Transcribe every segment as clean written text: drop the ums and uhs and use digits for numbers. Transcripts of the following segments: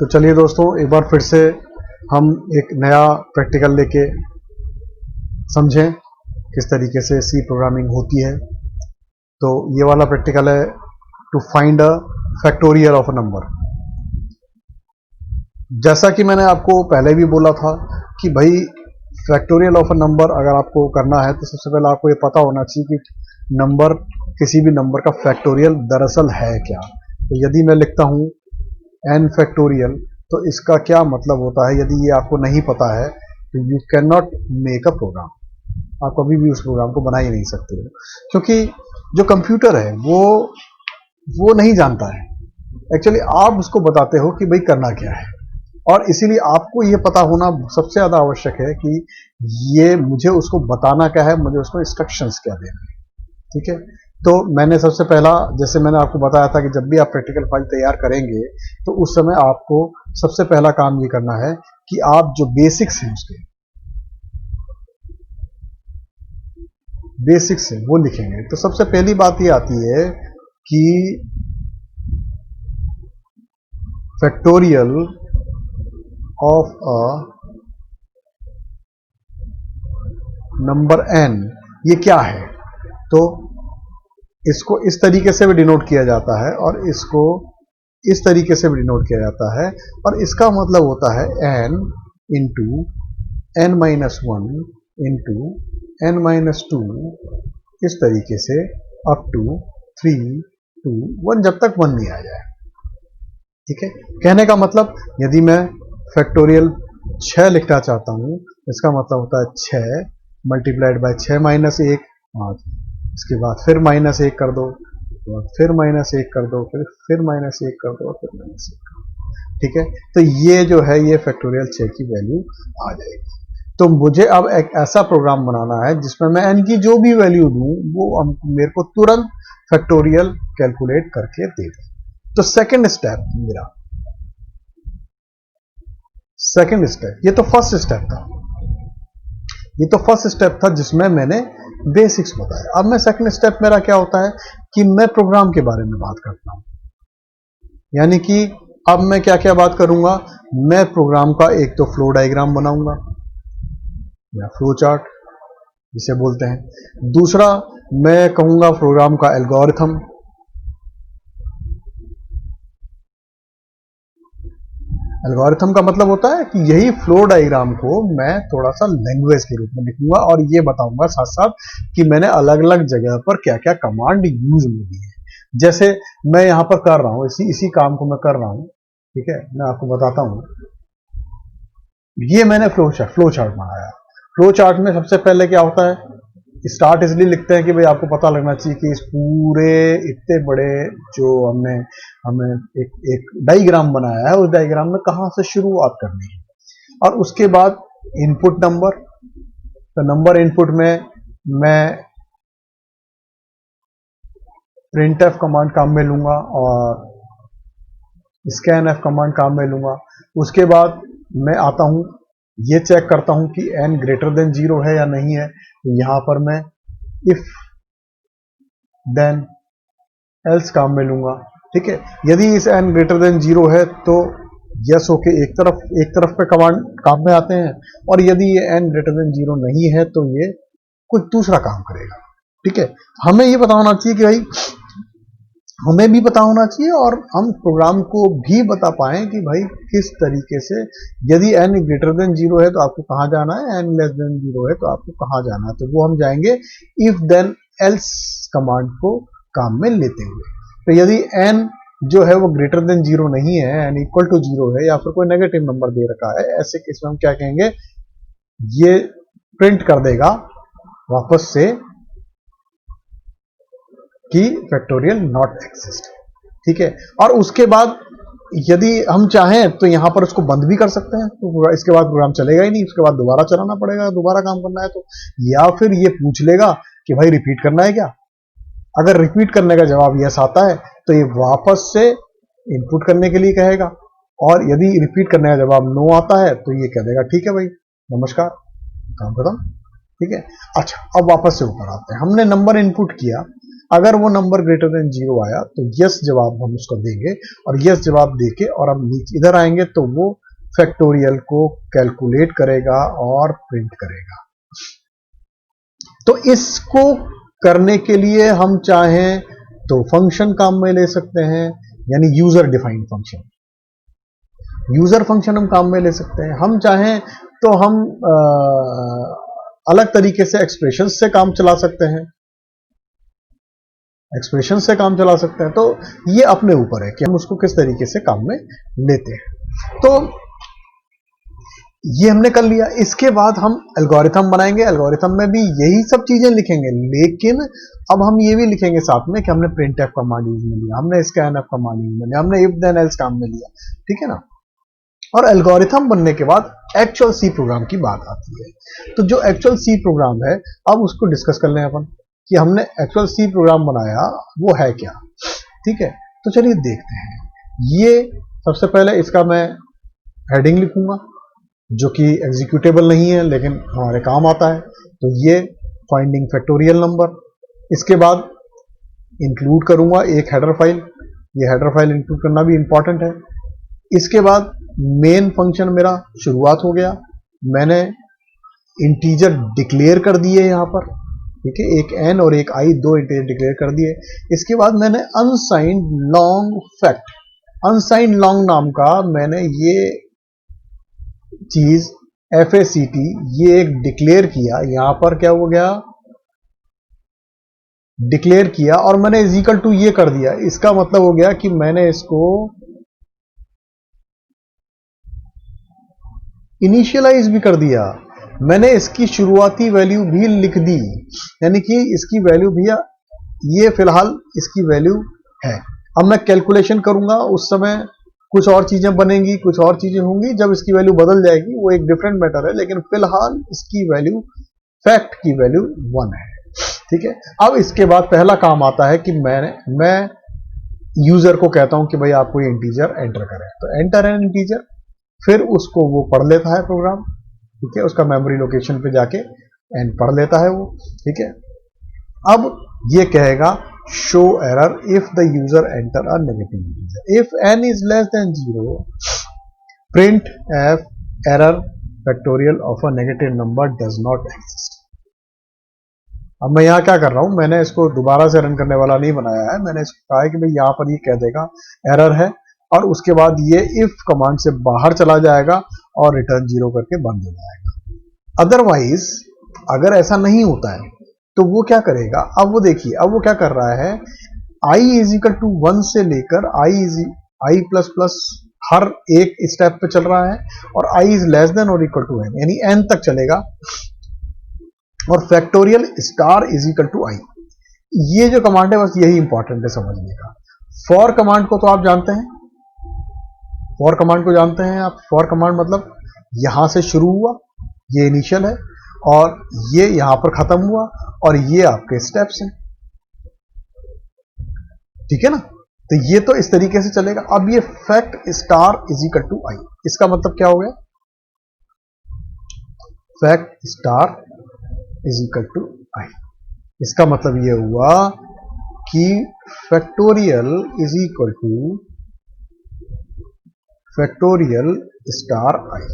तो चलिए दोस्तों, एक बार फिर से हम एक नया प्रैक्टिकल लेके समझें किस तरीके से सी प्रोग्रामिंग होती है। तो ये वाला प्रैक्टिकल है to find a factorial of a number. जैसा कि मैंने आपको पहले भी बोला था कि भाई फैक्टोरियल ऑफ अ नंबर अगर आपको करना है तो सबसे पहले आपको ये पता होना चाहिए कि नंबर, किसी भी नंबर का फैक्टोरियल दरअसल है क्या। तो यदि मैं लिखता हूं n फैक्टोरियल, तो इसका क्या मतलब होता है, यदि ये आपको नहीं पता है तो you can not make a program. आप कभी भी उस प्रोग्राम को बना ही नहीं सकते हो, क्योंकि जो कंप्यूटर है वो नहीं जानता है। एक्चुअली आप उसको बताते हो कि भाई करना क्या है, और इसीलिए आपको ये पता होना सबसे ज़्यादा आवश्यक है कि ये मुझे उसको बताना क्या है, मुझे उसको इंस्ट्रक्शंस क्या देना है। ठीक है, तो मैंने सबसे पहला, जैसे मैंने आपको बताया था कि जब भी आप प्रैक्टिकल फाइल तैयार करेंगे तो उस समय आपको सबसे पहला काम ये करना है कि आप जो बेसिक्स हैं उसके बेसिक्स हैं वो लिखेंगे। तो सबसे पहली बात ये आती है कि factorial of a number n ये क्या है। तो इसको इस तरीके से भी डिनोट किया जाता है और इसको इस तरीके से भी डिनोट किया जाता है, और इसका मतलब होता है n into n minus one into n minus two, इस तरीके से अप टू 3 2 1, जब तक 1 नहीं आ जाए। ठीक है, कहने का मतलब यदि मैं फैक्टोरियल 6 लिखना चाहता हूं, इसका मतलब होता है 6 मल्टीप्लाइड बाय 6 माइनस 1 5, इसके बाद फिर माइनस 1 कर दो, फिर माइनस 1 कर दो, फिर माइनस 1 कर दो, फिर माइनस 1 कर दो। ठीक है, तो ये जो है ये फैक्टोरियल 6 की वैल्यू आ जाएगी। तो मुझे अब एक ऐसा प्रोग्राम बनाना है जिसमें मैं n की जो भी वैल्यू दूं वो मेरे को तुरंत फैक्टोरियल कैलकुलेट करके दे दे। तो सेकंड स्टेप मेरा, सेकंड स्टेप, ये तो फर्स्ट स्टेप था, ये तो फर्स्ट स्टेप था जिसमें मैंने बेसिक्स बताया। अब मैं सेकंड स्टेप मेरा क्या होता है कि मैं प्रोग्राम के बारे में बात करता हूं। यानी कि अब मैं क्या क्या बात करूंगा, मैं प्रोग्राम का एक तो फ्लो डायग्राम बनाऊंगा या फ्लो चार्ट जिसे बोलते हैं। दूसरा मैं कहूंगा प्रोग्राम का एल्गोरिथम। एल्गोरिथम का मतलब होता है कि यही फ्लो डायग्राम को मैं थोड़ा सा लैंग्वेज के रूप में लिखूंगा और ये बताऊंगा साथ साथ कि मैंने अलग अलग जगह पर क्या क्या कमांड यूज में दी है। जैसे मैं यहां पर कर रहा हूं, इसी काम को मैं कर रहा हूं। ठीक है, मैं आपको बताता हूं। ये मैंने फ्लो चार्ट बनाया। फ्लो चार्ट में सबसे पहले क्या होता है, स्टार्ट इसलिए लिखते हैं कि भाई आपको पता लगना चाहिए कि इस पूरे इतने बड़े जो हमें एक डायग्राम बनाया है, उस डायग्राम में कहां से शुरुआत करनी है। और उसके बाद इनपुट नंबर, तो नंबर इनपुट में मैं प्रिंटफ कमांड काम में लूंगा और स्कैनफ कमांड काम में लूंगा। उसके बाद मैं आता हूं, ये चेक करता हूं कि n ग्रेटर देन 0 है या नहीं है। तो यहां पर मैं इफ देन एल्स काम में लूंगा। ठीक है, यदि इस n ग्रेटर देन 0 है तो यस ओके, एक तरफ पे कमांड काम में आते हैं, और यदि ये n ग्रेटर देन 0 नहीं है तो ये कुछ दूसरा काम करेगा। ठीक है, हमें ये पता होना चाहिए कि भाई, हमें भी पता होना चाहिए और हम प्रोग्राम को भी बता पाएं कि भाई किस तरीके से, यदि n ग्रेटर देन 0 है तो आपको कहां जाना है, n लेस देन 0 है तो आपको कहां जाना है। तो वो हम जाएंगे इफ देन एल्स कमांड को काम में लेते हुए। तो यदि n जो है वो ग्रेटर देन 0 नहीं है, n इक्वल टू 0 है, या फिर कोई नेगेटिव नंबर दे रखा है, ऐसे केस में हम क्या कहेंगे, ये प्रिंट कर देगा वापस से कि फैक्टोरियल नॉट एग्जिस्ट। ठीक है, और उसके बाद यदि हम चाहें तो यहां पर उसको बंद भी कर सकते हैं, तो इसके बाद प्रोग्राम चलेगा ही नहीं, उसके बाद दोबारा चलाना पड़ेगा, दोबारा काम करना है तो। या फिर ये पूछ लेगा कि भाई रिपीट करना है क्या। अगर रिपीट करने का जवाब यस आता है तो ये वापस से इनपुट करने के लिए कहेगा, और यदि रिपीट करने का जवाब नो आता है तो ये कह देगा ठीक है भाई, नमस्कार, काम खत्म। ठीक है। अच्छा, अब वापस से ऊपर आते हैं। हमने नंबर इनपुट किया, अगर वो नंबर ग्रेटर देन 0 आया तो यस जवाब हम उसको देंगे, और यस जवाब देके और हम नीचे इधर आएंगे तो वो फैक्टोरियल को कैलकुलेट करेगा और प्रिंट करेगा। तो इसको करने के लिए हम चाहें तो फंक्शन काम में ले सकते हैं, यानी user defined function, user function हम काम में ले सकते हैं। हम चाहें तो हम अलग तरीके से एक्सप्रेशन से काम चला सकते हैं, एक्सप्रेशन से काम चला सकते हैं। तो ये अपने ऊपर है कि हम उसको किस तरीके से काम में लेते हैं। तो ये हमने कर लिया। इसके बाद हम एल्गोरिथम बनाएंगे, एल्गोरिथम में भी यही सब चीजें लिखेंगे, लेकिन अब हम ये भी लिखेंगे साथ में कि हमने प्रिंटफ कमांड यूज में लिया, हमने स्कैनफ कमांड यूज में लिया, हमने इफ देन एल्स काम में लिया, ठीक है ना। और एल्गोरिथम बनने के बाद एक्चुअल सी प्रोग्राम की बात आती है। तो जो एक्चुअल सी प्रोग्राम है, अब उसको डिस्कस कर लें अपन कि हमने एक्चुअल सी प्रोग्राम बनाया वो है क्या, ठीक है। तो चलिए देखते हैं। ये सबसे पहले इसका मैं हेडिंग लिखूंगा जो कि एग्जीक्यूटेबल नहीं है लेकिन हमारे काम आता है। तो ये फाइंडिंग फैक्टोरियल नंबर, इसके बाद इंक्लूड करूंगा एक हेडर फाइल, ये हेडर फाइल इंक्लूड करना भी इंपॉर्टेंट है। इसके बाद मेन फंक्शन मेरा शुरुआत हो गया, मैंने इंटीजर डिक्लेयर कर दिए यहां पर, ठीक है, एक एन और एक आई, दो इंटीजर डिक्लेयर कर दिए। इसके बाद मैंने unsigned long fact, unsigned long नाम का मैंने ये चीज FACT ये एक डिक्लेयर किया, यहां पर क्या हो गया, डिक्लेयर किया और मैंने इज इक्वल टू ये कर दिया। इसका मतलब हो गया कि मैंने इसको इनिशियलाइज भी कर दिया, मैंने इसकी शुरुआती वैल्यू भी लिख दी, यानी कि इसकी वैल्यू भैया ये फिलहाल इसकी वैल्यू है। अब मैं कैलकुलेशन करूंगा, उस समय कुछ और चीजें बनेंगी, कुछ और चीजें होंगी, जब इसकी वैल्यू बदल जाएगी वो एक डिफरेंट मैटर है, लेकिन फिलहाल इसकी वैल्यू, फैक्ट की वैल्यू 1 है, ठीक है। अब इसके बाद पहला काम आता है कि मैं यूजर को कहता हूं कि भाई आपको ये इंटीजर एंटर करें, तो एंटर एन इंटीजर, फिर उसको वो पढ़ लेता है प्रोग्राम, ठीक है, उसका मेमोरी लोकेशन पे जाके एन पढ़ लेता है वो, ठीक है। अब ये कहेगा show error if the user enter a negative integer, if n is less then 0 print F error factorial of a negative number does not exist. अब मैं यहां क्या कर रहा हूं, मैंने इसको दोबारा से रन करने वाला नहीं बनाया है, मैंने इसको कहा है कि भाई यहां पर ये कह देगा एरर है, और उसके बाद ये इफ कमांड से बाहर चला जाएगा और रिटर्न 0 करके बंद हो जाएगा। अदरवाइज अगर ऐसा नहीं होता है तो वो क्या करेगा, अब वो देखिए, अब वो क्या कर रहा है, i इज इक्वल टू 1 से लेकर i प्लस प्लस हर एक स्टेप पे चल रहा है, और i इज लेस देन और इक्वल टू n, यानी n तक चलेगा, और factorial star is equal to i। ये जो कमांड है बस यही इंपॉर्टेंट है समझने का। फॉर कमांड को तो आप जानते हैं, फॉर कमांड को जानते हैं आप। फॉर कमांड मतलब यहां से शुरू हुआ, ये इनिशियल है, और ये यहां पर खत्म हुआ, और ये आपके स्टेप्स हैं, ठीक है ना। तो ये तो इस तरीके से चलेगा। अब ये fact star is equal to I, इसका मतलब क्या हो गया, fact star is equal to I, इसका मतलब ये हुआ कि factorial is equal to factorial star I.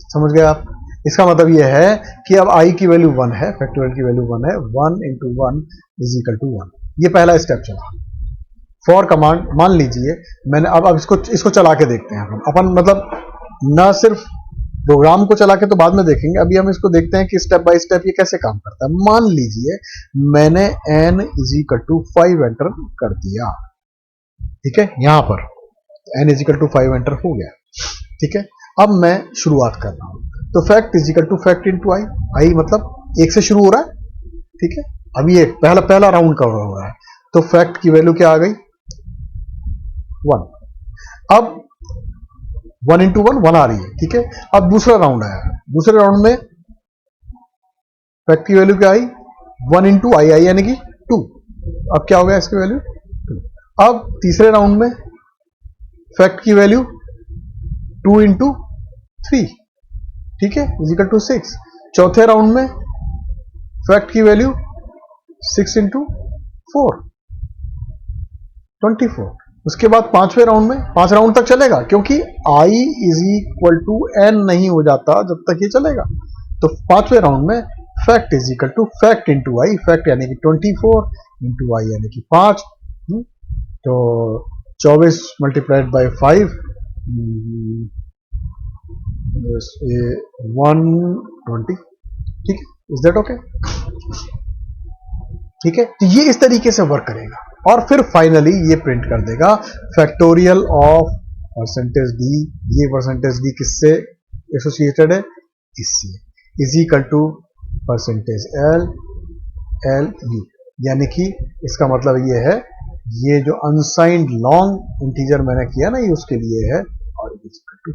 समझ गए आप। इसका मतलब यह है कि अब i की वैल्यू 1 है, फैक्टोरियल की वैल्यू 1 है, 1 इंटू 1 इज इक्वल टू 1। ये पहला स्टेप चला। फॉर कमांड मान लीजिए मैंने अब इसको चला के देखते हैं अपन मतलब ना सिर्फ प्रोग्राम को चला के तो बाद में देखेंगे, अभी हम इसको देखते हैं कि स्टेप बाय स्टेप ये कैसे काम करता है। मान लीजिए मैंने n is equal to 5 enter कर दिया, ठीक है, यहां पर n is equal to 5 enter हो गया, ठीक है। अब मैं शुरुआत कर रहा हूं, तो fact is equal to fact into I, I मतलब 1 से शुरू हो रहा है, ठीक है। अब ये पहला राउंड कवर हो रहा है, तो फैक्ट की वैल्यू क्या आ गई, 1। अब 1 इंटू 1 आ रही है, ठीक है। अब दूसरा राउंड आया, दूसरे राउंड में फैक्ट की वैल्यू क्या आई, 1 इंटू आई आई यानी कि 2। अब क्या हो गया इसकी वैल्यू 2। अब तीसरे राउंड में फैक्ट की वैल्यू 2 इंटू 3, ठीक है, इज इक्वल टू 6। चौथे राउंड में फैक्ट की वैल्यू 6 इंटू 4 24। उसके बाद पांचवें राउंड में, 5 राउंड तक चलेगा क्योंकि i is equal to n नहीं हो जाता जब तक ये चलेगा। तो पांचवें राउंड में fact is equal to fact into i, fact यानी कि 24 इंटू आई यानी कि 5। तो 24 मल्टीप्लाइड बाई 5 120। ठीक है, इज दैट ओके? ठीक है, तो ये इस तरीके से वर्क करेगा और फिर फाइनली ये प्रिंट कर देगा फैक्टोरियल ऑफ परसेंटेज डी। ये परसेंटेज डी किससे एसोसिएटेड है? इससे, is equal to percentage l l u, यानी कि इसका मतलब ये है, ये जो अनसाइंड लॉन्ग इंटीजर मैंने किया ना, ये उसके लिए है और इज इक्वल टू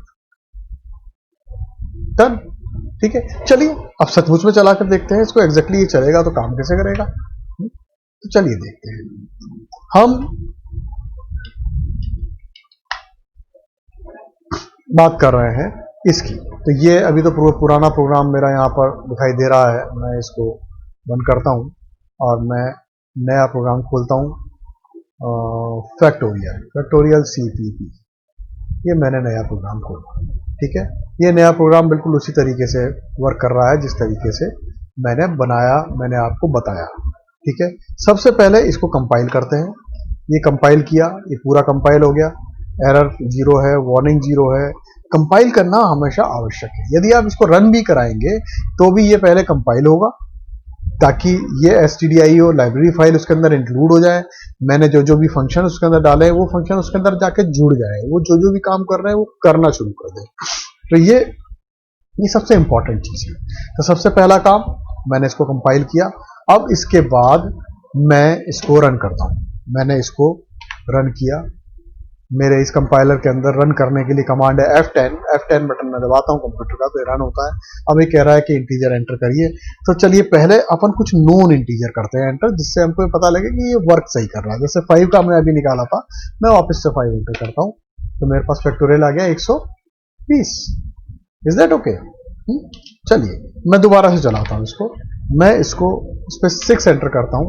डन। ठीक है, चलिए अब सचमुच में चला कर देखते हैं इसको, एग्जैक्टली ये चलेगा तो काम कैसे करेगा। तो चलिए देखते हैं। हम बात कर रहे हैं इसकी, तो ये अभी तो पुराना प्रोग्राम मेरा यहाँ पर दिखाई दे रहा है। मैं इसको बंद करता हूँ और मैं नया प्रोग्राम खोलता हूँ, फैक्टोरियल CPP। ये मैंने नया प्रोग्राम खोला। ठीक है, ये नया प्रोग्राम बिल्कुल उसी तरीके से वर्क कर रहा है जिस तरीके से मैंने बनाया, मैंने आपको बताया। ठीक है, सबसे पहले इसको कंपाइल करते हैं। ये कंपाइल किया, ये पूरा कंपाइल हो गया, एरर 0 है, वार्निंग 0 है। कंपाइल करना हमेशा आवश्यक है। यदि आप इसको रन भी कराएंगे तो भी ये पहले कंपाइल होगा ताकि ये stdio लाइब्रेरी फाइल उसके अंदर इंक्लूड हो जाए। मैंने जो जो भी फंक्शन उसके अंदर डाले वो फंक्शन उसके अंदर जाके जुड़ जाए, वो जो जो भी काम कर रहे हैं वो करना शुरू कर दे। तो ये सबसे इंपॉर्टेंट चीज है। तो सबसे पहला काम मैंने इसको कंपाइल किया। अब इसके बाद मैं इसको रन करता हूं। मैंने इसको रन किया, मेरे इस कंपाइलर के अंदर रन करने के लिए कमांड है F10 बटन मैं दबाता हूं कंप्यूटर का तो रन होता है। अब ये कह रहा है कि इंटीजर एंटर करिए। तो चलिए पहले अपन कुछ नोन इंटीजर करते हैं एंटर, जिससे हमको पता लगे कि ये वर्क सही कर रहा है। जैसे 5 का मैं अभी निकाला था, मैं वापस से 5 एंटर करता हूं तो मेरे पास फैक्टोरियल आ गया 120। Is that okay? चलिए मैं दोबारा से चलाता हूं इसको। मैं इसको इस पर 6 एंटर करता हूं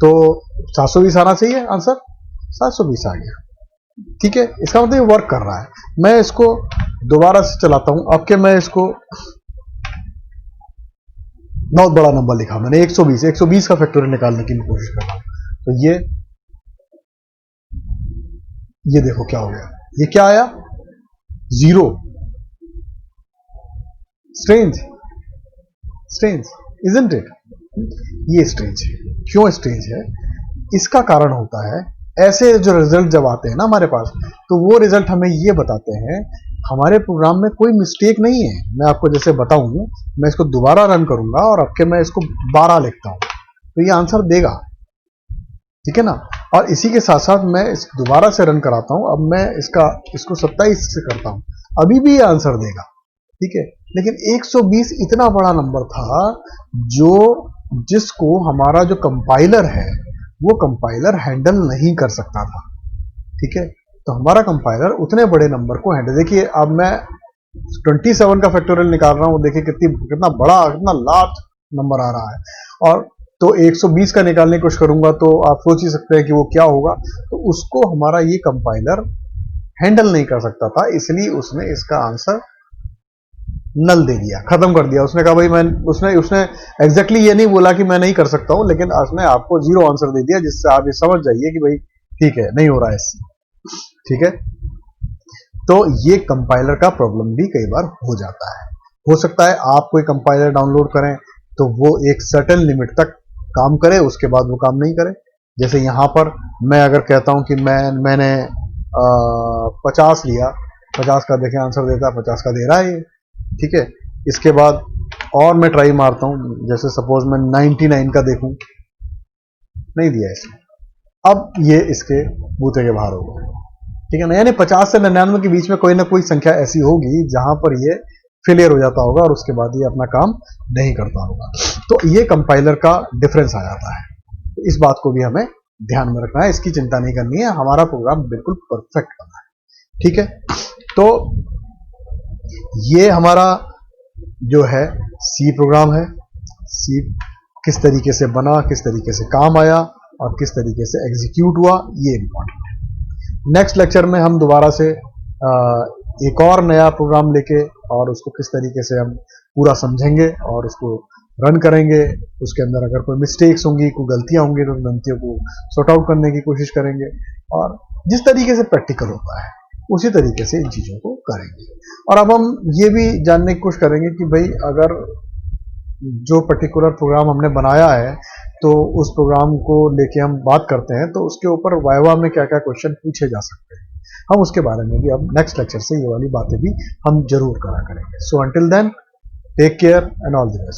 तो 720 आना चाहिए आंसर, 720 आ गया। ठीक है, इसका मतलब ये वर्क कर रहा है। मैं इसको दोबारा से चलाता हूं। अब के मैं इसको बहुत बड़ा नंबर लिखा मैंने 120 का फैक्टोरियल निकालने की कोशिश कर रहा हूं। तो ये देखो क्या हो गया, ये क्या आया? 0। Strange isn't it? ये स्ट्रेंज है। क्यों स्ट्रेंज है? इसका कारण होता है ऐसे जो रिजल्ट जब आते हैं ना हमारे पास, तो वो रिजल्ट हमें ये बताते हैं हमारे प्रोग्राम में कोई मिस्टेक नहीं है। मैं आपको जैसे बताऊं, मैं इसको दोबारा रन करूंगा और अब के मैं इसको 12 लिखता हूं तो ये आंसर देगा। ठीक है ना? और इसी के साथ साथ मैं इस दोबारा से रन कराता हूं। अब मैं इसको 27 से करता हूं, अभी भी ये आंसर देगा। ठीक है, लेकिन 120 इतना बड़ा नंबर था जिसको हमारा जो कंपाइलर है वो कंपाइलर हैंडल नहीं कर सकता था। ठीक है, तो हमारा कंपाइलर उतने बड़े नंबर को हैंडल, देखिए अब मैं 27 का फैक्टोरियल निकाल रहा हूं, देखिए कितना बड़ा, कितना लार्ज नंबर आ रहा है। और तो 120 का निकालने की कोशिश करूंगा तो आप सोच ही सकते हैं कि वो क्या होगा। तो उसको हमारा ये कंपाइलर हैंडल नहीं कर सकता था, इसलिए उसने इसका आंसर नल दे दिया, खत्म कर दिया। उसने कहा भाई उसने एग्जैक्टली ये नहीं बोला कि मैं नहीं कर सकता हूं, लेकिन उसने आपको 0 आंसर दे दिया, जिससे आप ये समझ जाइए कि भाई ठीक है, नहीं हो रहा है इससे। ठीक है, तो ये कंपाइलर का प्रॉब्लम भी कई बार हो जाता है। हो सकता है आप कोई कंपाइलर डाउनलोड करें तो वो एक सर्टेन लिमिट तक काम करे, उसके बाद वो काम नहीं करे। जैसे यहां पर मैं अगर कहता हूं कि मैंने 50 लिया, 50 का देखें आंसर देता है, 50 का दे रहा है ये। ठीक है, इसके बाद और मैं ट्राई मारता हूं, जैसे सपोज मैं 99 का देखूं, नहीं दिया इसने। अब ये इसके बूते के बाहर हो गया। ठीक है ना? यानी 50 से 99 के बीच में कोई ना कोई संख्या ऐसी होगी जहां पर ये फेलियर हो जाता होगा और उसके बाद ये अपना काम नहीं करता होगा। तो ये कंपाइलर का डिफरेंस आ जाता है। तो इस बात को भी हमें ध्यान में रखना है, इसकी चिंता नहीं करनी है, हमारा प्रोग्राम बिल्कुल परफेक्ट बना है। ठीक है, तो ये हमारा जो है सी प्रोग्राम है। सी किस तरीके से बना, किस तरीके से काम आया और किस तरीके से एग्जीक्यूट हुआ, ये इंपॉर्टेंट है। नेक्स्ट लेक्चर में हम दोबारा से एक और नया प्रोग्राम लेके और उसको किस तरीके से हम पूरा समझेंगे और उसको रन करेंगे। उसके अंदर अगर कोई मिस्टेक्स होंगी, कोई गलतियां होंगी तो उन गलतियों को सॉर्ट आउट करने की कोशिश करेंगे और जिस तरीके से प्रैक्टिकल होता है उसी तरीके से इन चीज़ों को करेंगे। और अब हम ये भी जानने की कोशिश करेंगे कि भाई अगर जो पर्टिकुलर प्रोग्राम हमने बनाया है तो उस प्रोग्राम को लेके हम बात करते हैं तो उसके ऊपर वाइवा में क्या क्या क्वेश्चन पूछे जा सकते हैं, हम उसके बारे में भी अब नेक्स्ट लेक्चर से ये वाली बातें भी हम जरूर करा करेंगे। So until then, take care and all the best.